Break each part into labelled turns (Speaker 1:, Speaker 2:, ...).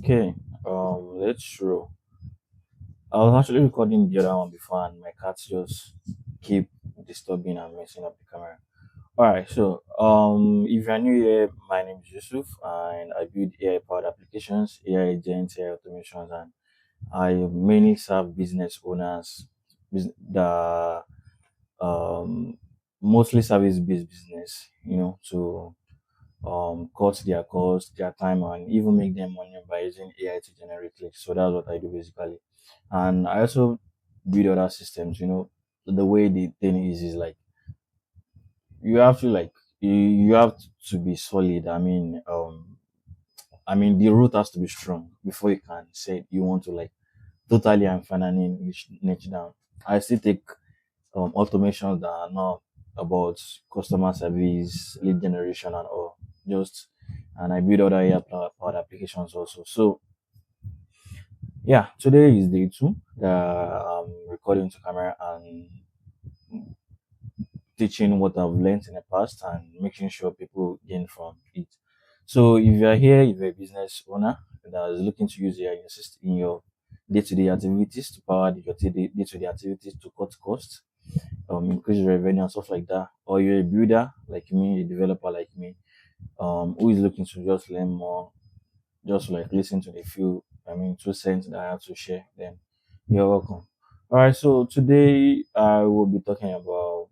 Speaker 1: Okay, let's roll. I was actually recording the other one before, and my cats just keep disturbing and messing up the camera. All right, so if you're new here, my name is Yusuf, and I build AI-powered applications, AI agents, AI automations, and I mainly serve business owners, the um mostly service-based business, to cut their cost, their time, and even make them money by using AI to generate clicks. So that's what I do basically. And I also build other systems. The way the thing is like you have to like you have to be solid. I mean the root has to be strong before you can say you want to like totally and finally niche down. I still take automations that are not about customer service, lead generation, and all. Just and I build other AI powered applications also. So yeah, today is day two that I'm recording to camera and teaching what I've learned in the past and making sure people gain from it. So if you're here, if you're a business owner that is looking to use AI in your day-to-day activities to power your day-to-day activities to cut costs, increase revenue and stuff like that, or you're a builder like me, a developer like me, who is looking to just learn more, just like listen to the few, 2 cents that I have to share, then you're welcome. All right, so today I will be talking about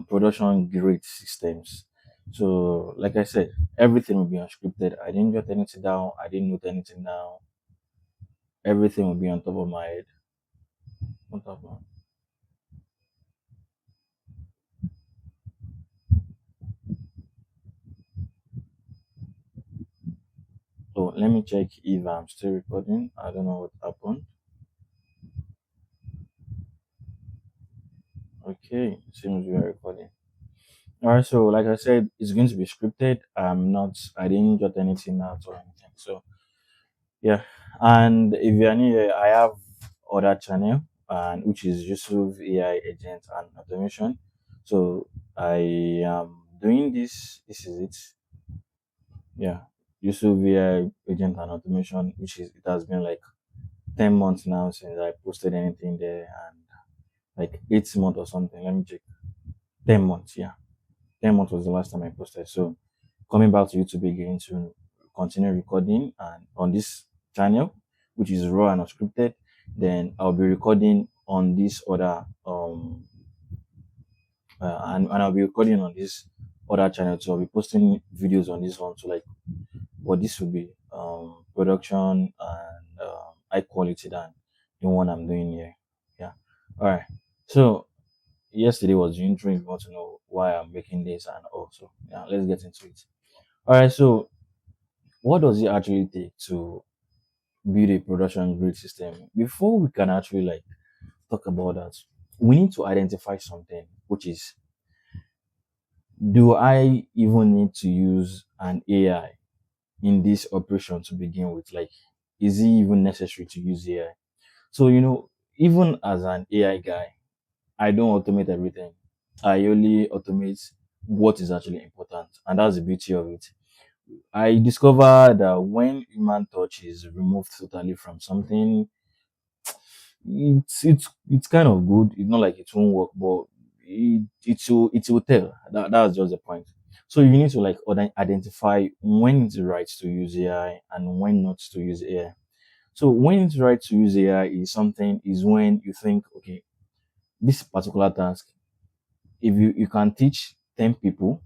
Speaker 1: production grade systems. So, like I said, everything will be unscripted. I didn't jot anything down. I didn't note anything down. Everything will be on top of my head. On top of my So let me check if I'm still recording. I don't know what happened. Okay, seems we are recording. All right, so like I said, it's going to be scripted. I didn't jot anything out or anything. So yeah, and if you're new here, I have other channel, and which is Yusuf AI agent and automation. So I am doing this. This is it. Yeah, Yusuf AI agent and automation, which is it has been like 10 months now since I posted anything there, and like 8 months or something. Let me check. 10 months, yeah. 10 months was the last time I posted. So coming back to YouTube again to continue recording and on this channel, which is raw and unscripted, then I'll be recording on this other and I'll be recording on this other channel. So I'll be posting videos on this one. So like what this will be production and high quality than the one I'm doing here. Yeah. All right. So yesterday was the intro. If you want to know why I'm making this and also yeah, let's get into it. All right. So what does it actually take to build a production grade system? Before we can actually like talk about that, we need to identify something, which is, do I even need to use an AI in this operation to begin with? Like, is it even necessary to use AI? So, even as an AI guy, I don't automate everything. I only automate what is actually important. And that's the beauty of it. I discovered that when human touch is removed totally from something, it's kind of good. It's not like it won't work, but it will tell. That's just the point. So you need to like identify when it's right to use AI and when not to use AI. So when it's right to use AI is when you think, okay, this particular task, if you can teach 10 people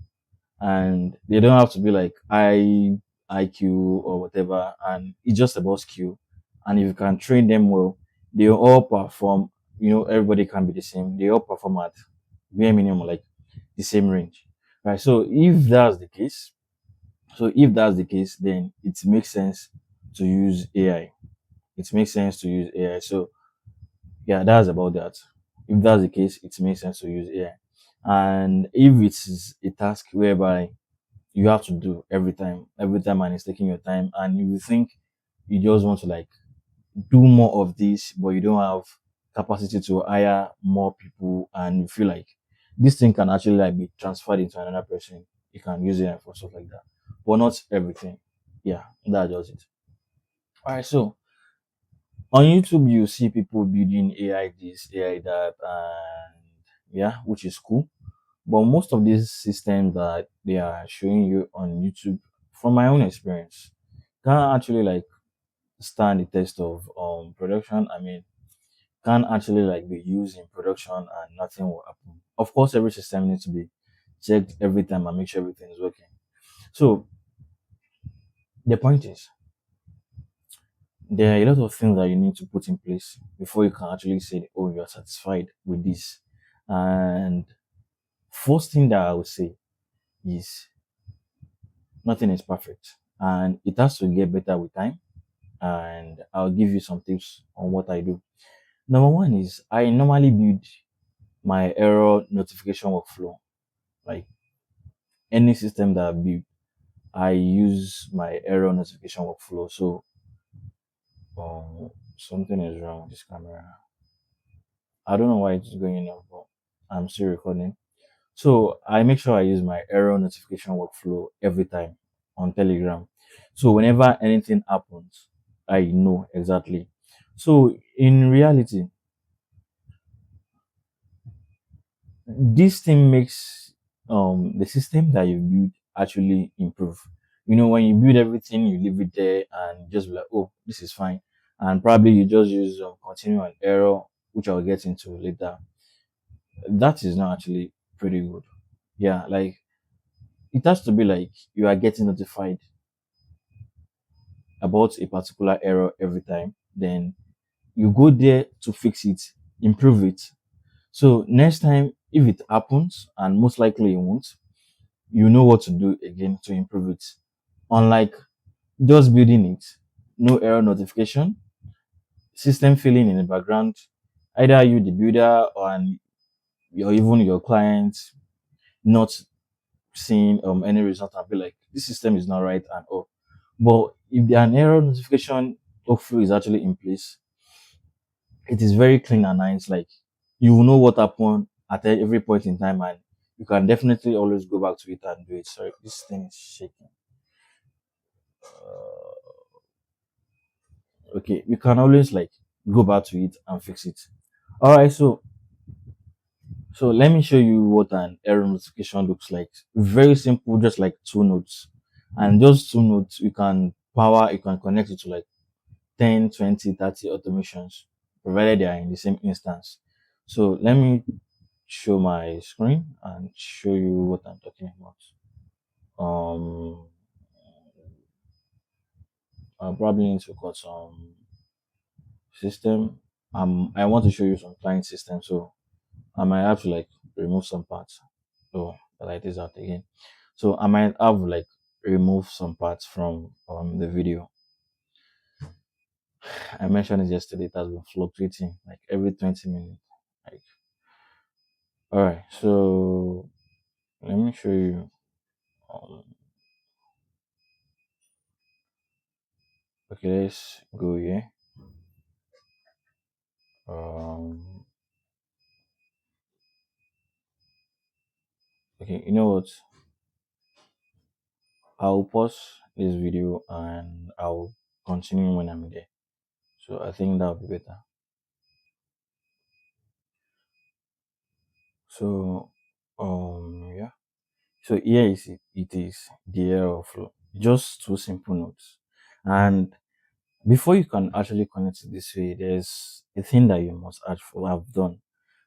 Speaker 1: and they don't have to be like IQ or whatever, and it's just about skill. And if you can train them well, they all perform. Everybody can be the same. They all perform at bare minimum, like the same range, right? So if that's the case, then it makes sense to use AI. It makes sense to use AI. So yeah, that's about that. If that's the case, it makes sense to use AI. And if it's a task whereby you have to do every time, and it's taking your time, and you think you just want to like do more of this, but you don't have capacity to hire more people, and you feel like this thing can actually like be transferred into another person, you can use it for stuff like that, but not everything. Yeah, that does it. All right, so on YouTube, you see people building AI this, AI that, and yeah, which is cool. But most of these systems that they are showing you on YouTube, from my own experience, can't actually like stand the test of production. I mean, can actually like be used in production and nothing will happen. Of course, every system needs to be checked every time and make sure everything is working. So the point is, there are a lot of things that you need to put in place before you can actually say, "Oh, you are satisfied with this." And first thing that I would say is nothing is perfect, and it has to get better with time. And I'll give you some tips on what I do. Number one is I normally build my error notification workflow. Like any system that I build, I use my error notification workflow. So something is wrong with this camera. I don't know why it's going off, but I'm still recording. So I make sure I use my error notification workflow every time on Telegram. So whenever anything happens, I know exactly. So in reality, this thing makes the system that you build actually improve. You know, when you build everything, you leave it there and just be like, oh, this is fine. And probably you just use continue an error, which I'll get into later. That is not actually pretty good. Yeah, like it has to be like you are getting notified about a particular error every time. Then you go there to fix it, improve it. So next time, if it happens, and most likely it won't, you know what to do again to improve it. Unlike just building it, no error notification, system failing in the background, either you, the builder, or even your client not seeing any result and be like, this system is not right and all. But if an error notification workflow is actually in place, it is very clean and nice. Like you will know what happened at every point in time, and you can definitely always go back to it and do it. Sorry, this thing is shaking. Okay, you can always like go back to it and fix it. All right, so let me show you what an error notification looks like. Very simple, just like two nodes, and those two nodes you can connect it to like 10, 20, 30 automations, provided they are in the same instance. So let me show my screen and show you what I'm talking about. Um, I probably need to cut some system. I want to show you some client system, so I might have to like remove some parts. So the light is out again. So I might have like remove some parts from the video. I mentioned it yesterday. It has been fluctuating like every 20 minutes. Like, all right. So let me show you. Um, okay, let's go here. Um, okay, you know what? I'll pause this video and I'll continue when I'm there. So I think that would be better. So yeah. So here is it is the error flow. Just two simple notes. And before you can actually connect it this way, there's a thing that you must actually have done,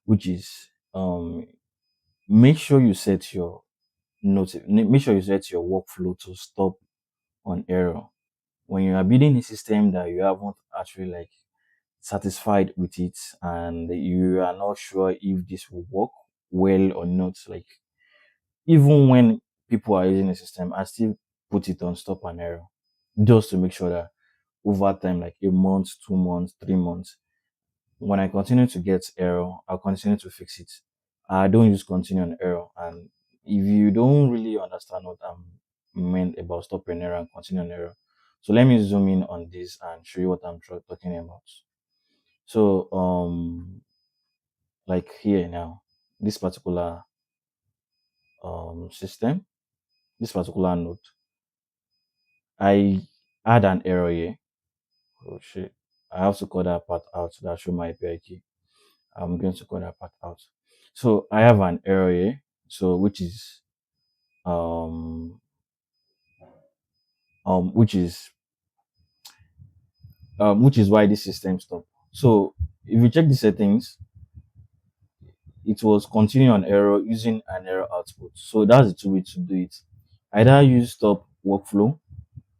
Speaker 1: which is make sure you set your make sure you set your workflow to stop on error. When you are building a system that you haven't actually like satisfied with it and you are not sure if this will work well or not, like even when people are using the system, I still put it on stop and error just to make sure that over time, like a month, 2 months, 3 months, when I continue to get error, I'll continue to fix it. I don't use continue on error. And if you don't really understand what I'm meant about stop an error and continue on error, so let me zoom in on this and show you what I'm talking about. So like here now, this particular system, this particular node, I had an error here Oh shit. I have to cut that part out. That show my API key. I'm going to cut that part out. So I have an error here. So um which is which is why this system stopped. So if you check the settings, it was continuing on error using an error output. So that's the two ways to do it. Either use stop workflow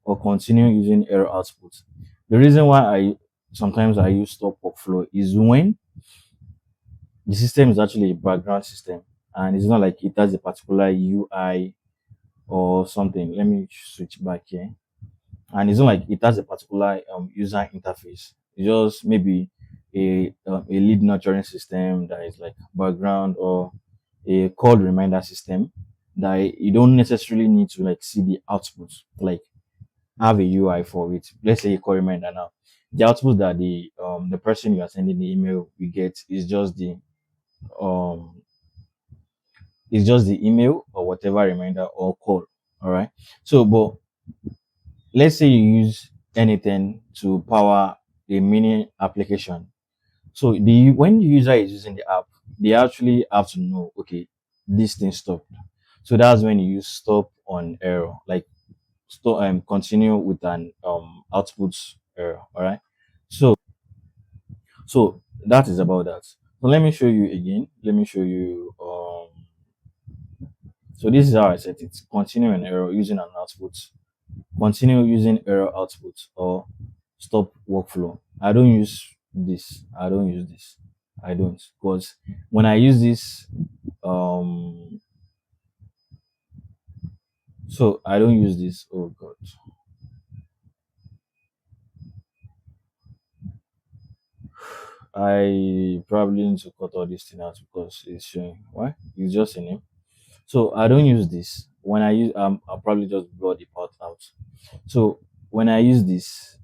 Speaker 1: or continue using error output. The reason why I sometimes I use stop workflow is when the system is actually a background system and it's not like it has a particular UI or something. Let me switch back here. And it's not like it has a particular user interface. It's just maybe a lead nurturing system that is like background, or a call reminder system that you don't necessarily need to like see the output, like have a UI for it. Let's say a call reminder now. The output that the person you are sending the email will get um is just the email or whatever reminder or call. All right. So, but let's say you use anything to power a mini application. So the when the user is using the app, they actually have to know, okay, this thing stopped. So that's when you use stop on error, like stop continue with an output error. All right. So that is about that. So let me show you again. Let me show you so this is how I set it. Continue an error using an output. Continue using error output, or stop workflow. I don't use this. I don't use this. I don't, because when I use this, um, so I don't use this. Oh God, I probably need to cut all this thing out because it's showing. Why? It's just a name. So I don't use this. When I use, I'll probably just blur the part out. So when I use this,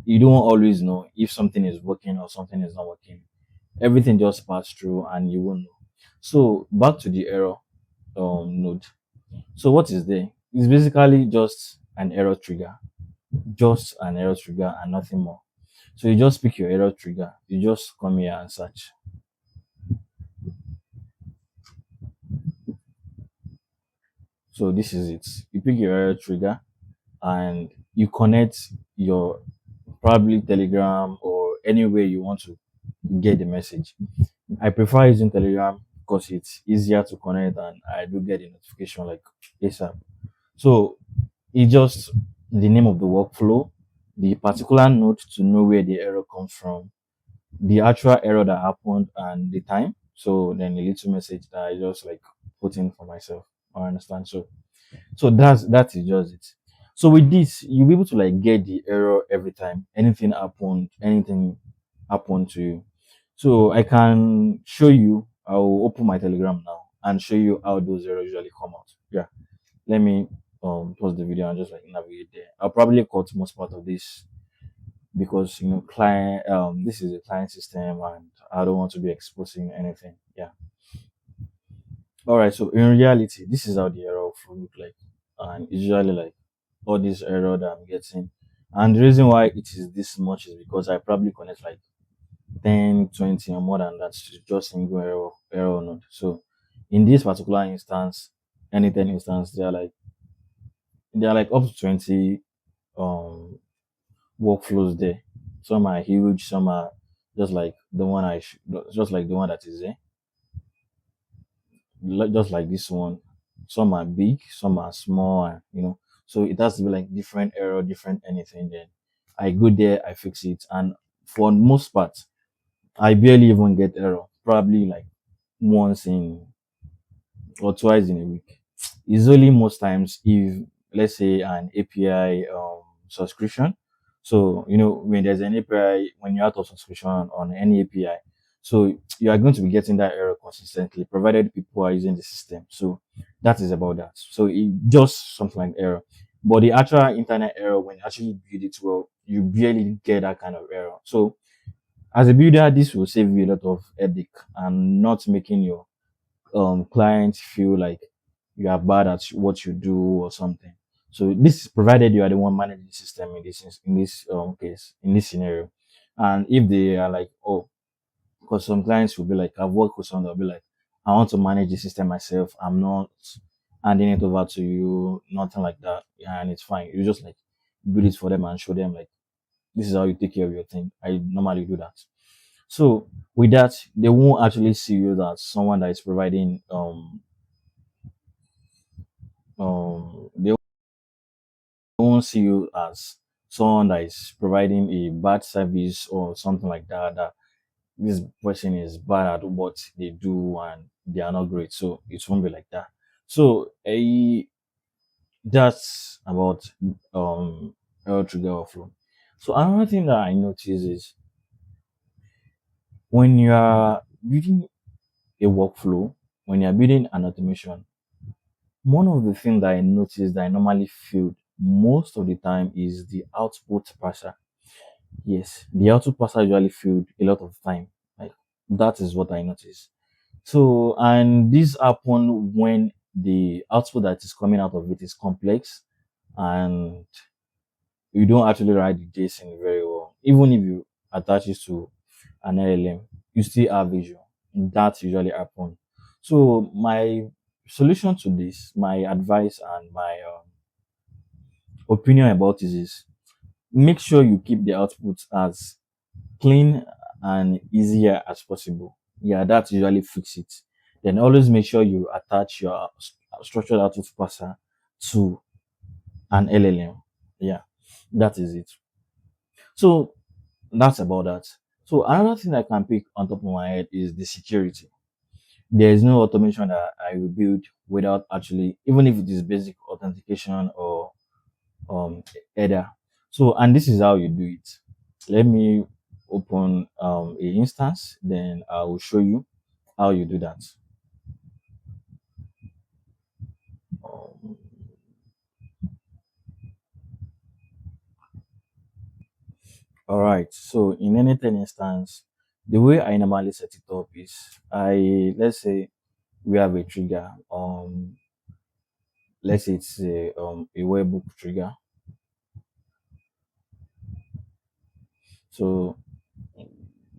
Speaker 1: you don't always know if something is working or something is not working. Everything just pass through and you won't know. So back to the error node. So what is there? It's basically just an error trigger and nothing more. So you just pick your error trigger, you just come here and search. So this is it. You pick your error trigger and you connect your probably Telegram or anywhere you want to get the message. I prefer using Telegram because it's easier to connect and I do get the notification like ASAP. So it's just the name of the workflow, the particular node to know where the error comes from, the actual error that happened, and the time. So then a little message that I just like put in for myself. I understand. So that is just it. So with this, you'll be able to like get the error every time anything happened to you. So I can show you. I'll open my Telegram now and show you how those errors usually come out. Yeah. Let me pause the video and just like navigate there. I'll probably cut most part of this because client this is a client system and I don't want to be exposing anything. Yeah. All right. So in reality, this is how the error will look like, and it's usually like all this error that I'm getting. And the reason why it is this much is because I probably connect like 10, 20 or more than that to just single error node. So in this particular instance, anything instance, they are like up to 20 um workflows there. Some are huge, some are just like the one just like the one that is there, just like this one. Some are big, some are small, and so it has to be like different error, different anything. Then I go there, I fix it, and for most part, I barely even get error. Probably like once in or twice in a week. It's only most times if, let's say, an API subscription. So when there's an API, when you're out of subscription on any API, so you are going to be getting that error consistently, provided people are using the system. So that is about that. So it just something like error. But the actual internet error, when you actually build it well, you barely get that kind of error. So as a builder, this will save you a lot of headache and not making your clients feel like you are bad at what you do or something. So this is provided you are the one managing the system in this case, in this scenario. And if they are like, oh, because some clients will be like, I've worked with some, they'll be like, I want to manage the system myself. I'm not handing it over to you, nothing like that. Yeah, and it's fine. You just like build it for them and show them like this is how you take care of your thing. I normally do that. So with that, they won't actually see you as someone that is providing they won't see you as someone that is providing a bad service or something like that, that this person is bad at what they do and they are not great. So it won't be like that. So that's about error trigger overflow. So another thing that I notice is when you are building a workflow, when you're building an automation, one of the things that I notice that I normally feel most of the time is the output parser. Yes, the output parser usually filled a lot of time. Like that is what I notice. So, and this happen when the output that is coming out of it is complex and you don't actually write the JSON very well. Even if you attach it to an LLM, you still have visual. That usually happen. So my solution to this, my advice and my opinion about this is make sure you keep the output as clean and easier as possible. Yeah, that usually fix it. Then always make sure you attach your structured output parser to an LLM. Yeah, that is it. So that's about that. So another thing I can pick on top of my head is the security. There is no automation that I will build without actually, even if it is basic authentication or header. So, and this is how you do it. Let me open a instance, then I will show you how you do that. Um, all right. So in anything instance, the way I normally set it up is let's say we have a trigger. Let's say it's a webhook trigger. So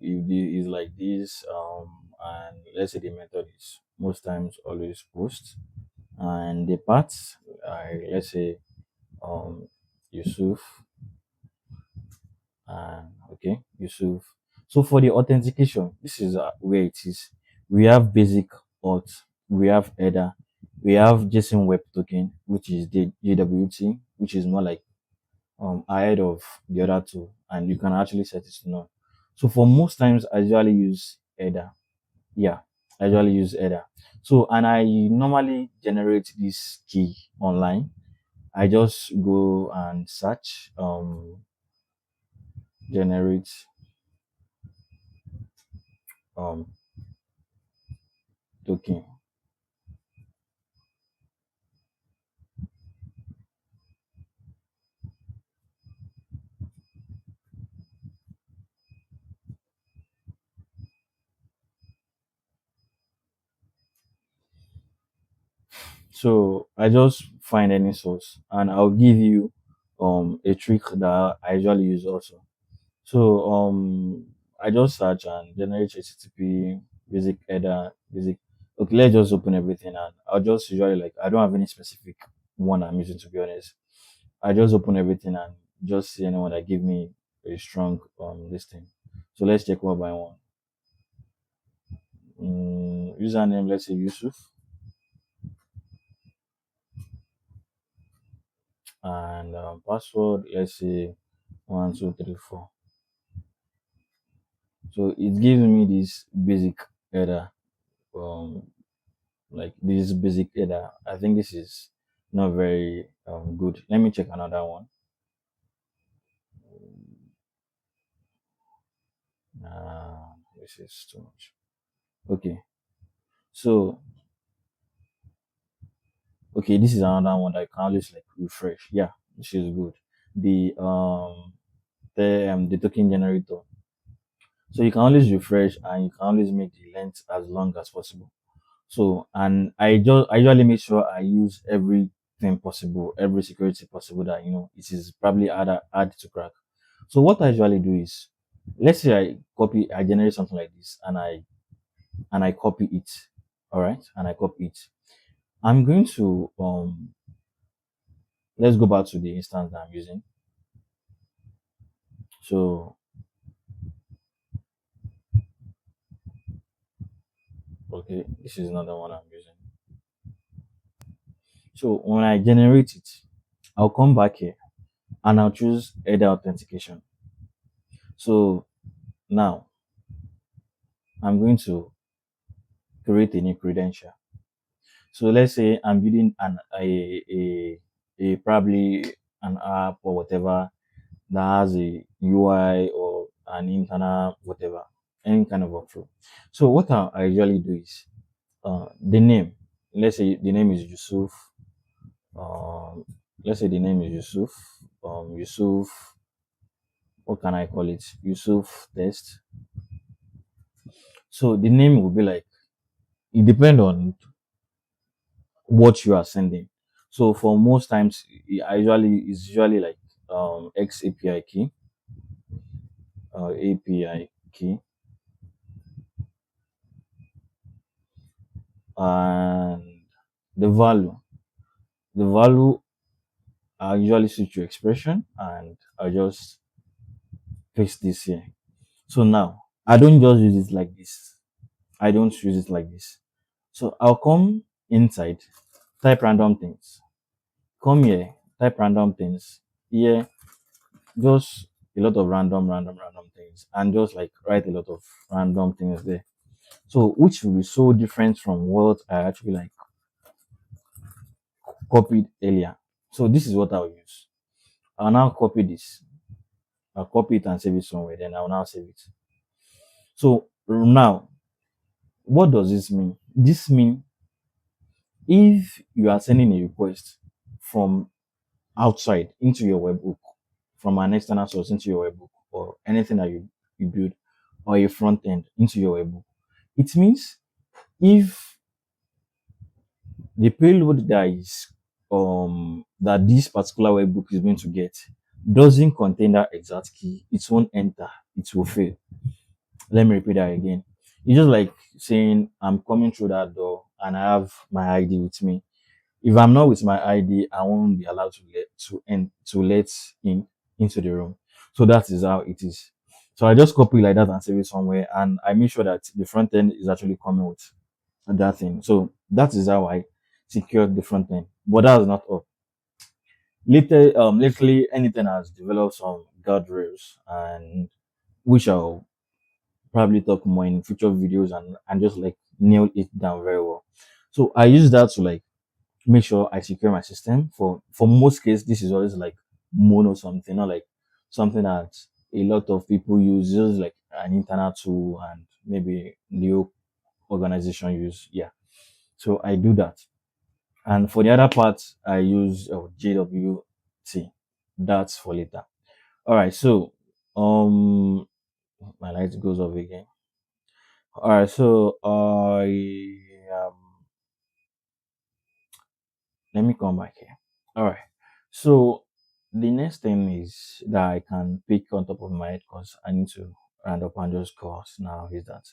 Speaker 1: if the is like this, and let's say the method is most times always post, and the parts, let's say Yusuf, and okay, Yusuf. So for the authentication, this is where it is. We have basic auth, we have header, we have JSON web token, which is the JWT, which is more like ahead of the other two, and you can actually set it to none. So for most times, I usually use header. Yeah, I usually use header. So and I normally generate this key online. I just go and search generate um token. So I just find any source and I'll give you a trick that I usually use also. So I just search and generate HTTP basic header basic. Okay, let's just open everything and I'll just usually like I don't have any specific one I'm using to be honest. I just open everything and just see anyone that give me a strong listing. So let's check one by one. Username, let's say Yusuf, and password, let's say 1234. So it gives me this basic header, um, like this basic header. I think this is not very good. Let me check another one. This is too much. Okay, so okay, this is another one that I can always like refresh. Yeah, this is good. The the token generator. So you can always refresh and you can always make the length as long as possible. So and I usually make sure I use everything thing possible, every security possible that it is probably hard to crack. So what I usually do is, let's say I generate something like this, and I copy it. All right, and I copy it. I'm going to let's go back to the instance that I'm using. So okay, this is not the one I'm using. So when I generate it, I'll come back here and I'll choose header authentication. So now I'm going to create a new credential. So let's say I'm building a probably an app or whatever that has a UI or an internal whatever, any kind of workflow. So what I usually do is the name. Let's say the name is Yusuf. Um, let's say the name is Yusuf. Yusuf. What can I call it? Yusuf test. So the name will be like, it depends on what you are sending. So for most times, it's usually like X API key, API key, and the value. The value I usually switch to expression, and I just paste this here. So now I don't just use it like this. I don't use it like this. So I'll come inside, type random things. Come here, type random things. Here, just a lot of random things, and just like write a lot of random things there. So which will be so different from what I actually like copied earlier. So this is what I'll use. I'll now copy this. I'll copy it and save it somewhere. Then I'll now save it. So now, what does this mean? This means if you are sending a request from outside into your webhook, from an external source into your webhook, or anything that you build, or a front end into your webhook, it means if the payload that this particular webhook is going to get doesn't contain that exact key, it won't enter, it will fail. Let me repeat that again. It's just like saying I'm coming through that door and I have my ID with me. If I'm not with my ID, I won't be allowed to let in into the room. So that is how it is. So I just copy like that and save it somewhere, and I make sure that the front end is actually coming with that thing. So that is how I secure the front end. But that's not all. Lately, anything has developed some guardrails, and which I'll probably talk more in future videos, and just like nail it down very well. So I use that to like make sure I secure my system. For most cases, this is always like mono something, not like something that a lot of people use, just like an internal tool and maybe new organization use. Yeah. So I do that. And for the other part, I use JWT. That's for later. All right. So my light goes off again. All right. So um let me come back here. All right. So the next thing is that I can pick on top of my head because I need to round up and just course now is that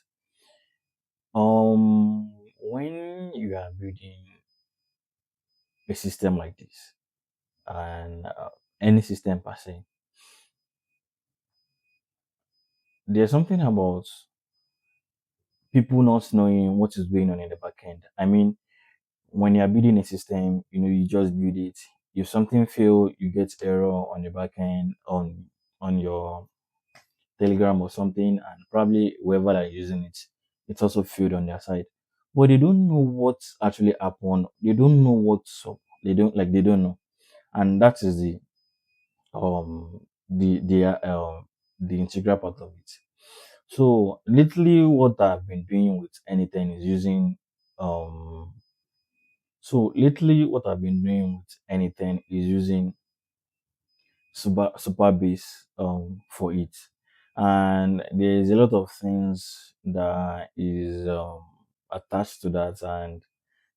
Speaker 1: when you are building a system like this, and any system per se, there's something about people not knowing what is going on in the back end. I mean, when you are building a system, you just build it. If something fail, you get error on the back end on your Telegram or something, and probably whoever are using it, it's also filled on their side. But they don't know what actually happened. They don't know what's up. They don't know. And that is um the integral part of it. So lately what I've been doing with anything is using um so lately what I've been doing with anything is using super base for it, and there's a lot of things that is attached to that, and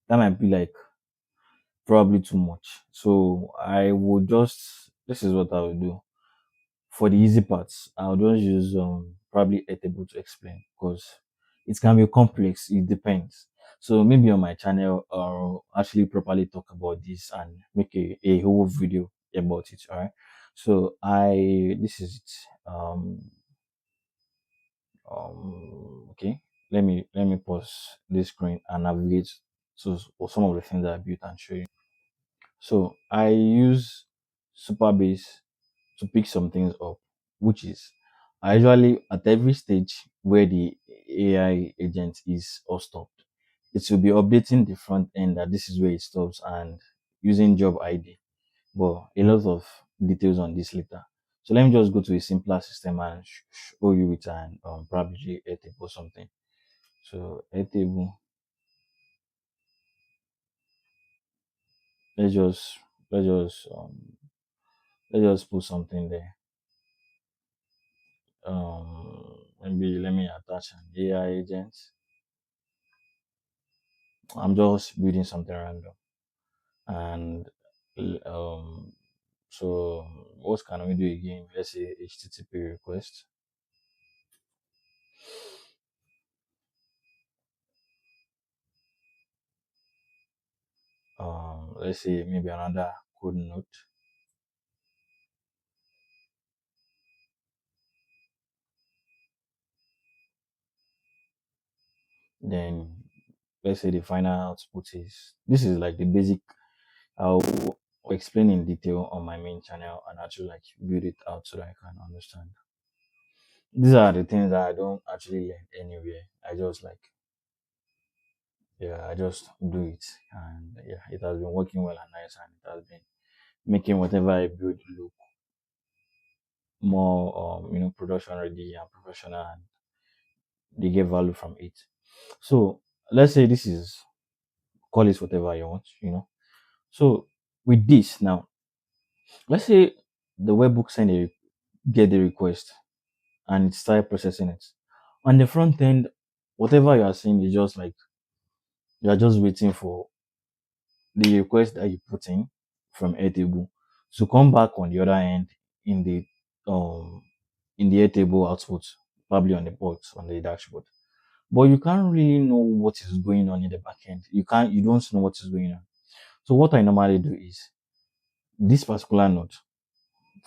Speaker 1: that might be like probably too much. So I would just, this is what I would do. For the easy parts, I'll just use probably a table to explain because it can be complex. It depends. So maybe on my channel, I'll actually properly talk about this and make a whole video about it. All right. So this is it. Okay. Let me pause this screen and navigate to some of the things that I built and show you. So I use Superbase to pick some things up, which is I usually at every stage where the AI agent is or stopped, it will be updating the front end that this is where it stops and using job ID. But a lot of details on this later. So let me just go to a simpler system and show you with an probably a table or something. So a table, let's just let's just let's just put something there. Maybe let me attach an AI agent. I'm just building something random. And um, so what can we do again? Let's say HTTP request. Let's say maybe another code note. Then let's say the final output is this is like the basic. I'll explain in detail on my main channel and actually like build it out so that I can understand. These are the things that I don't actually learn anywhere. I just like yeah, I just do it, and yeah, it has been working well and nice, and it has been making whatever I build look more, production ready and professional, and they get value from it. So let's say this is call it whatever you want. So with this now, let's say the webhook get the request and it start processing it. On the front end, whatever you are seeing is just like you are just waiting for the request that you put in from Airtable to come back on the other end in the um Airtable output, probably on the port on the dashboard. But you can't really know what is going on in the backend. You don't know what is going on. So what I normally do is this particular node,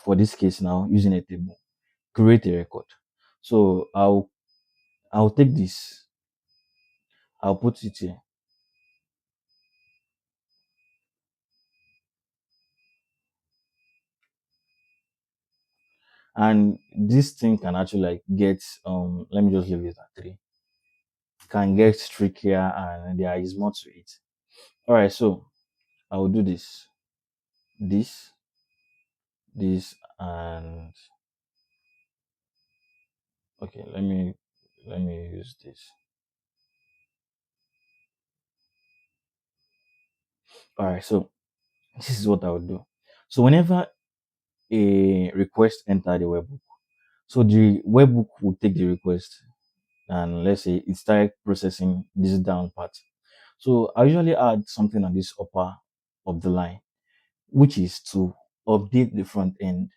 Speaker 1: for this case now, using Airtable, create a record. So I'll take this, I'll put it here. And this thing can actually like get let me just leave it at 3, can get trickier and there is more to it. All right, so I will do this, this, and okay. Let me use this. All right, so this is what I would do. So whenever a request enter the webhook, so the webhook will take the request and let's say it start processing this down part. So I usually add something on this upper of the line, which is to update the front end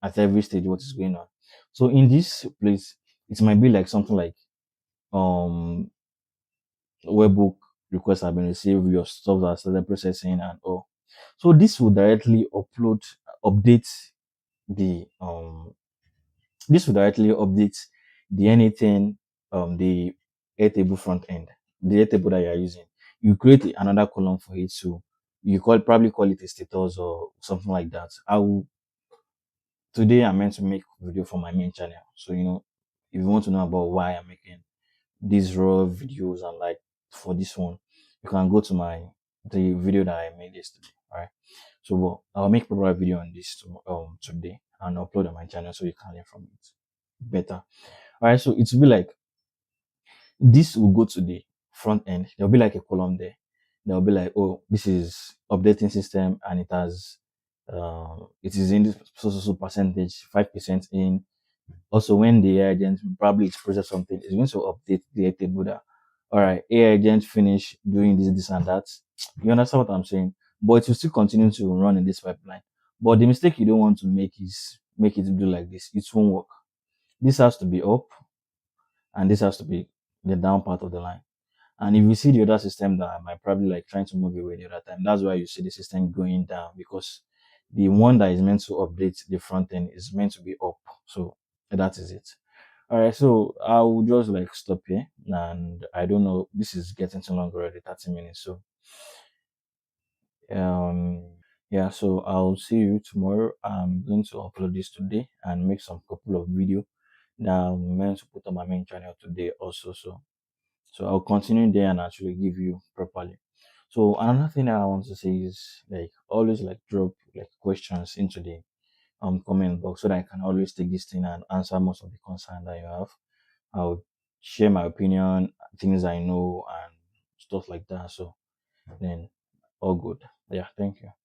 Speaker 1: at every stage what is going on. So in this place, it might be like something like um webhook requests have been received, your stuff are started processing and all. So this will directly update the this will directly update the anything the Airtable front end, the Airtable that you are using. You create another column for it, so you probably call it a status or something like that. Today I'm meant to make video for my main channel. So if you want to know about why I'm making these raw videos and like for this one, you can go to the video that I made yesterday. All right. So I'll make proper video on this today and upload on my channel so you can learn from it better. All right. So it will be like this will go to the front end. There'll be like a column there. There'll be like, oh, this is updating system and it is in this so percentage, 5% in. Also, when the AI agent probably expresses something, it's going to update the table that, all right, AI agent finish doing this and that. You understand what I'm saying? but it will still continue to run in this pipeline. But the mistake you don't want to make is make it do like this. It won't work. This has to be up, and this has to be the down part of the line. And if you see the other system that might probably like trying to move away the other time, that's why you see the system going down, because the one that is meant to update the front end is meant to be up. So that is it. All right, so I'll just like stop here, and I don't know. This is getting too long already, 30 minutes. So um, yeah. So I'll see you tomorrow. I'm going to upload this today and make some couple of video that I'm meant to put on my main channel today also. So I'll continue there and actually give you properly. So another thing that I want to say is like always like drop like questions into the comment box so that I can always take this thing and answer most of the concern that you have. I'll share my opinion, things I know and stuff like that. So then all good. Yeah, thank you.